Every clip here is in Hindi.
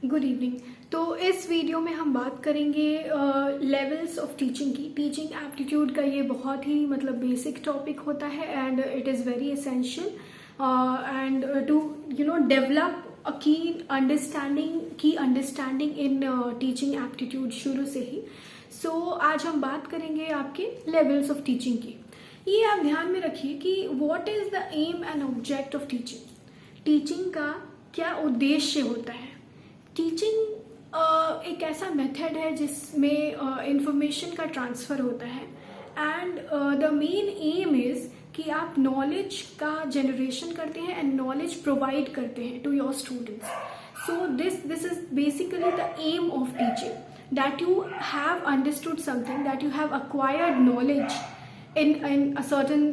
Good evening. तो इस वीडियो में हम बात करेंगे लेवल्स ऑफ टीचिंग की। टीचिंग एप्टीट्यूड का ये बहुत ही बेसिक टॉपिक होता है and it is very essential and to develop a key understanding in teaching aptitude शुरू से ही। आज हम बात करेंगे आपके लेवल्स ऑफ टीचिंग की। ये आप ध्यान में रखिए कि what is the aim and object of teaching. Teaching का क्या उद्देश्य होता है। टीचिंग एक ऐसा मेथड है जिसमें इंफॉर्मेशन का ट्रांसफ़र होता है and the main M is कि आप नॉलेज का जनरेशन करते हैं एंड नॉलेज प्रोवाइड करते हैं to your students. So this is basically the aim of teaching, that you have understood something, that you have acquired knowledge in a certain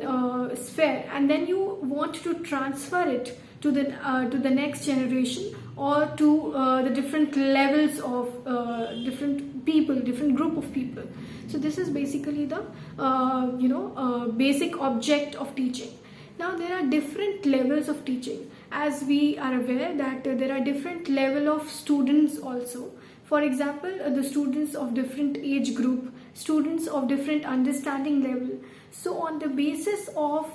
sphere, and then you want to transfer it to the next generation or to the different levels of different people, different group of people. So this is basically the basic object of teaching. Now there are different levels of teaching, as we are aware that there are different level of students also. For example, the students of different age group, students of different understanding level. So on the basis of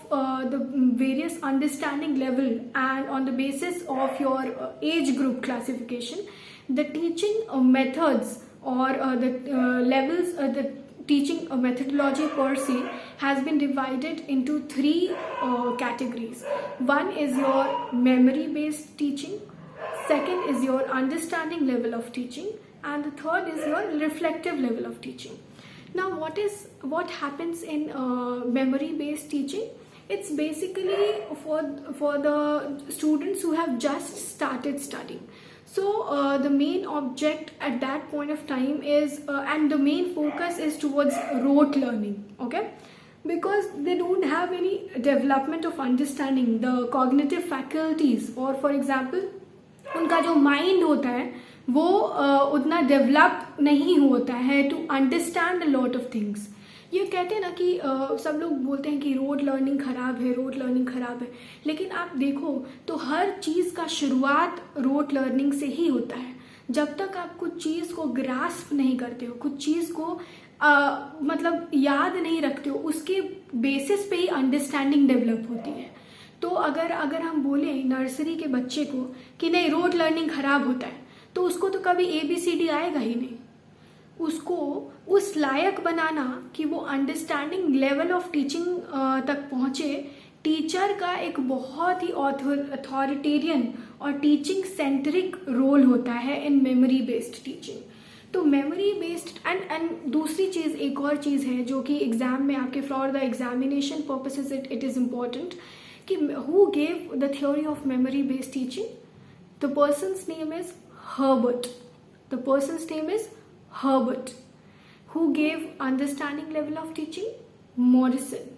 the various understanding level and on the basis of your age group classification, the teaching methods or the levels, the teaching methodology per se has been divided into three categories. One is your memory based teaching, second is your understanding level of teaching, and the third is your reflective level of teaching. Now what happens in memory based teaching? It's basically for the students who have just started studying. So the main object at that point of time is and the main focus is towards rote learning, okay, because they don't have any development of understanding the cognitive faculties, or for example उनका जो माइंड होता है वो उतना डेवलप नहीं होता है to understand a lot of things. ये कहते हैं ना कि सब लोग बोलते हैं कि रोड लर्निंग ख़राब है, रोड लर्निंग ख़राब है, लेकिन आप देखो तो हर चीज़ का शुरुआत रोड लर्निंग से ही होता है। जब तक आप कुछ चीज़ को ग्रास्प नहीं करते हो, कुछ चीज़ को याद नहीं रखते हो, उसके बेसिस पे ही अंडरस्टैंडिंग डेवलप होती है। तो अगर हम बोलें नर्सरी के बच्चे को कि नहीं रोड लर्निंग ख़राब होता है, तो उसको तो कभी ABCD आएगा ही नहीं। उसको उस लायक बनाना कि वो अंडरस्टैंडिंग लेवल ऑफ टीचिंग तक पहुँचे, टीचर का एक बहुत ही अथॉरिटेरियन और टीचिंग सेंट्रिक रोल होता है इन मेमोरी बेस्ड टीचिंग। तो मेमोरी बेस्ड एंड दूसरी चीज़, एक और चीज़ है जो कि एग्जाम में आपके for the examination purposes it is important कि who gave the theory of memory based teaching? The person's name is Herbert. The person's name is Herbert. Who gave understanding level of teaching? Morrison.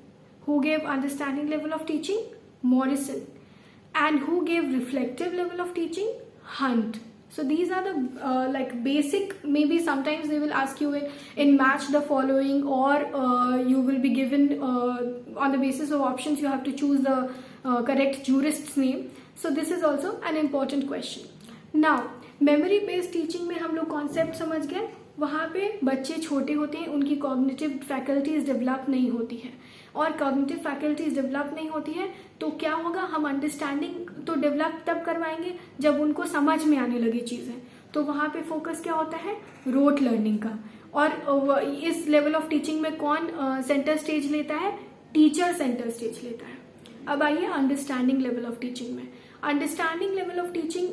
Who gave understanding level of teaching? Morrison. And who gave reflective level of teaching? Hunt. So these are the basic, maybe sometimes they will ask you in match the following, or you will be given on the basis of options you have to choose the correct jurist's name. So this is also an important question. Now memory based teaching में हम लोग कॉन्सेप्ट समझ गए। वहाँ पे बच्चे छोटे होते हैं, उनकी कॉग्निटिव फैकल्टीज डेवलप नहीं होती है, और कॉग्निटिव फैकल्टीज डेवलप नहीं होती है तो क्या होगा, हम अंडरस्टैंडिंग तो डेवलप तब करवाएंगे जब उनको समझ में आने लगी चीज़ें। तो वहाँ पे फोकस क्या होता है, रोट लर्निंग का। और इस लेवल ऑफ टीचिंग में कौन सेंटर स्टेज लेता है, टीचर सेंटर स्टेज लेता है। अब आइए अंडरस्टैंडिंग लेवल ऑफ टीचिंग में। Understanding level of teaching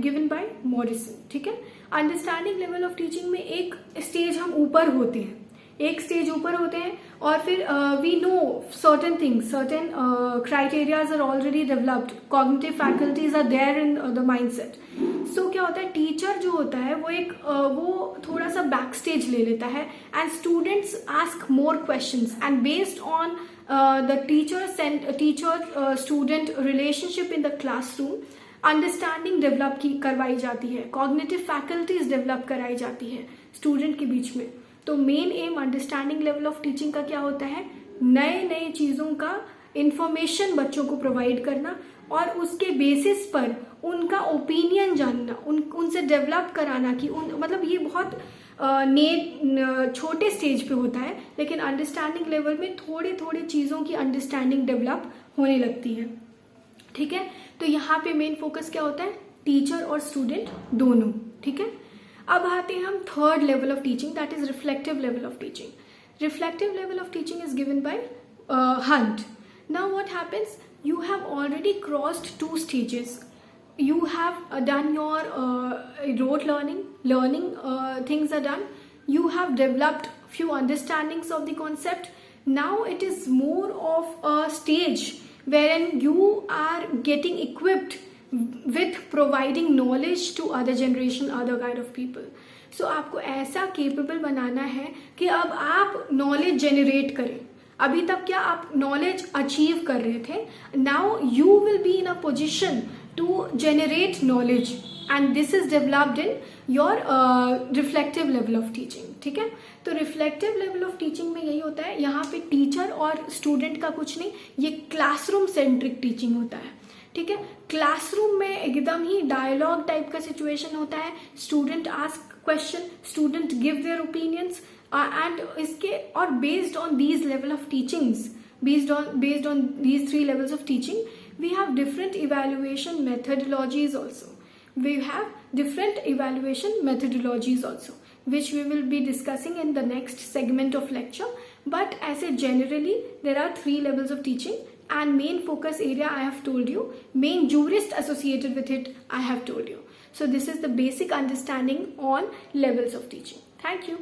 given by Morrison, ठीक है। अंडरस्टैंडिंग लेवल ऑफ टीचिंग में एक स्टेज हम ऊपर होते हैं, एक स्टेज ऊपर होते हैं, और फिर we know certain things, certain criterias are already developed, cognitive faculties are there in the mindset. So क्या होता है, टीचर जो होता है वो थोड़ा सा बैक स्टेज ले लेता है and students ask more questions, and based on the teacher student relationship in the classroom, understanding develop करवाई जाती है, कॉग्निटिव फैकल्टीज डेवलप कराई जाती है स्टूडेंट के बीच में। तो main am understanding level of teaching का क्या होता है, नए नए चीज़ों का इंफॉर्मेशन बच्चों को प्रोवाइड करना, और उसके बेसिस पर उनका ओपिनियन जानना, उनसे डेवलप कराना कि मतलब ये बहुत छोटे स्टेज पे होता है, लेकिन अंडरस्टैंडिंग लेवल में थोड़े थोड़े चीज़ों की अंडरस्टैंडिंग डेवलप होने लगती है। ठीक है, तो यहाँ पे मेन फोकस क्या होता है, टीचर और स्टूडेंट दोनों। ठीक है, अब आते हैं हम third level of teaching, that is reflective level of teaching. Reflective level of teaching is given by Hunt. Now what happens, you have already crossed 2 stages. You have done your rote learning things are done. You have developed few understandings of the concept. Now it is more of a stage wherein you are getting equipped with providing knowledge to other generation, other kind of people. सो आपको ऐसा केपेबल बनाना है कि अब आप नॉलेज जनरेट करें. अभी तक क्या आप नॉलेज अचीव कर रहे थे, now you will be in a position to generate knowledge and this is developed in your reflective level of teaching. ठीक है, तो रिफ्लेक्टिव लेवल ऑफ टीचिंग में यही होता है, यहाँ पे टीचर और स्टूडेंट का कुछ नहीं, ये क्लासरूम सेंट्रिक टीचिंग होता है. ठीक है, क्लासरूम में एकदम ही डायलॉग टाइप का सिचुएशन होता है. Student ask question, student give their opinions and इसके और based on these level of teachings, based on these 3 levels of teaching, we have different evaluation methodologies also. We have different evaluation methodologies also, which we will be discussing in the next segment of lecture. But as a generally, there are 3 levels of teaching, and main focus area I have told you, main jurist associated with it I have told you. So this is the basic understanding on levels of teaching. Thank you.